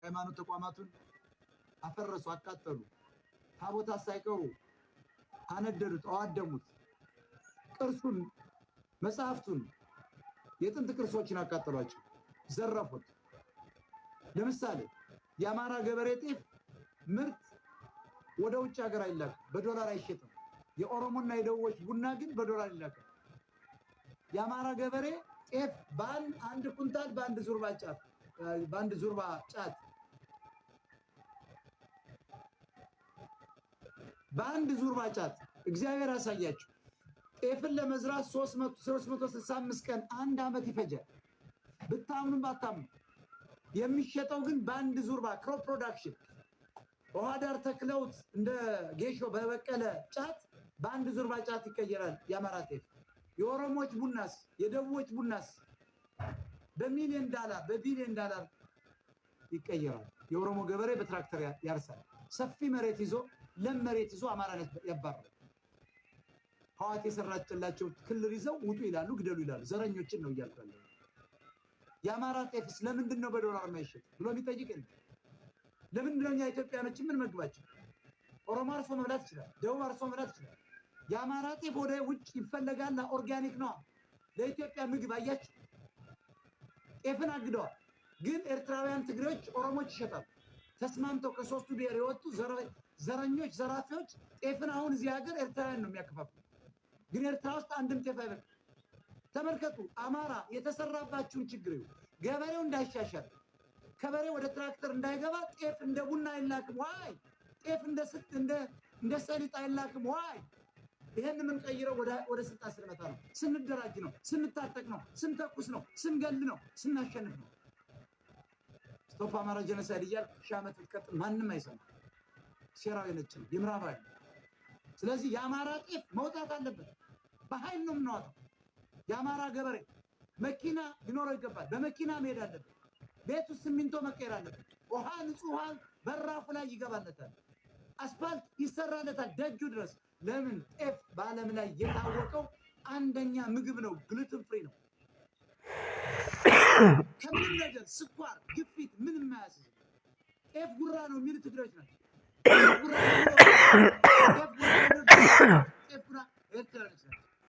ሃይማኖት ተቋማቱን አፈረሱ፣ አቃጠሉ፣ ታቦታት ሳይቀሩ አነደዱት፣ አዋደሙት፣ ቅርሱን፣ መጽሐፍቱን፣ የጥንት ቅርሶችን አቃጠሏቸው፣ ዘረፉት። ለምሳሌ የአማራ ገበሬ ጤፍ ምርት ወደ ውጭ ሀገር አይላክም፣ በዶላር አይሸጥም። የኦሮሞና የደቡቦች ቡና ግን በዶላር ይላካል። የአማራ ገበሬ ጤፍ አንድ ኩንታል በአንድ ዙርባ ጫት እግዚአብሔር ያሳያችሁ። ጤፍን ለመዝራት 365 ቀን አንድ ዓመት ይፈጃል። ብታምኑም ባታምኑ የሚሸጠው ግን በአንድ ዙርባ ክሮፕ ፕሮዳክሽን ውሃ ዳር ተክለውት እንደ ጌሾ በበቀለ ጫት በአንድ ዙርባ ጫት ይቀየራል የአማራ ጤፍ። የኦሮሞች ቡናስ የደቡቦች ቡናስ በቢሊዮን ዳላር ይቀየራል። የኦሮሞ ገበሬ በትራክተር ያርሳል። ሰፊ መሬት ይዞ ለም መሬት ይዞ አማራን ያባራል። ህዋት የሰራችላቸው ክልል ይዘው ውጡ ይላሉ፣ ግደሉ ይላሉ። ዘረኞችን ነው እያልኩ ያለው። የአማራ ጤፍስ ለምንድን ነው በዶላር የማይሸጥ ብሎ የሚጠይቅ የለም። ለምንድን ነው እኛ ኢትዮጵያኖች ምን መግባቸው? ኦሮሞ አርሶ መብላት ይችላል፣ ደቡብ አርሶ መብላት ይችላል። የአማራ ጤፍ ወደ ውጭ ይፈለጋል። ኦርጋኒክ ነው ለኢትዮጵያ ምግብ። አያችሁ፣ ጤፍን አግደዋል። ግን ኤርትራውያን፣ ትግሬዎች፣ ኦሮሞች ይሸጣሉ። ተስማምተው ከሶስቱ ብሔር የወጡ ዘረኞች፣ ዘራፊዎች ጤፍን አሁን እዚህ ሀገር ኤርትራውያን ነው የሚያከፋፍሉ። ግን ኤርትራ ውስጥ አንድም ጤፍ አይበቅም። ተመልከቱ፣ አማራ የተሰራባችሁን ችግር ገበሬው እንዳይሻሻል፣ ከበሬ ወደ ትራክተር እንዳይገባ ጤፍ እንደ ቡና አይላክም። ዋይ ጤፍ እንደ ሰሊጥ አይላክም። ዋይ ይሄን የምንቀይረው ወደ ስልጣን ስንመጣ ነው፣ ስንደራጅ ነው፣ ስንታጠቅ ነው፣ ስንተኩስ ነው፣ ስንገል ነው፣ ስናሸንፍ ነው። ስቶፕ አማራ ጀነሳይድ እያልክ ሺህ ዓመት ብትቀጥል ማንም አይሰማ። ሴራው የነጭ ነው፣ የምዕራባዊ ነው። ስለዚህ የአማራ ጤፍ መውጣት አለበት። በኃይል ነው የምናወጣው። የአማራ ገበሬ መኪና ሊኖረው ይገባል። በመኪና መሄድ አለበት። ቤት ውስጥ ሲሚንቶ መቀየር አለበት። ውሃ፣ ንጹህ ውሃ በራፉ ላይ ይገባለታል። አስፋልት ይሰራለታል ደጁ ድረስ። ለምን? ጤፍ በዓለም ላይ የታወቀው አንደኛ ምግብ ነው። ግሉተን ፍሪ ነው። ከምንም ነገር ስኳር፣ ግፊት ምንም አያስይዝም። ጤፍ ጉራ ነው የሚሉ ትግሬዎች ናቸው። ጤፍ ጉራ ኤርትራ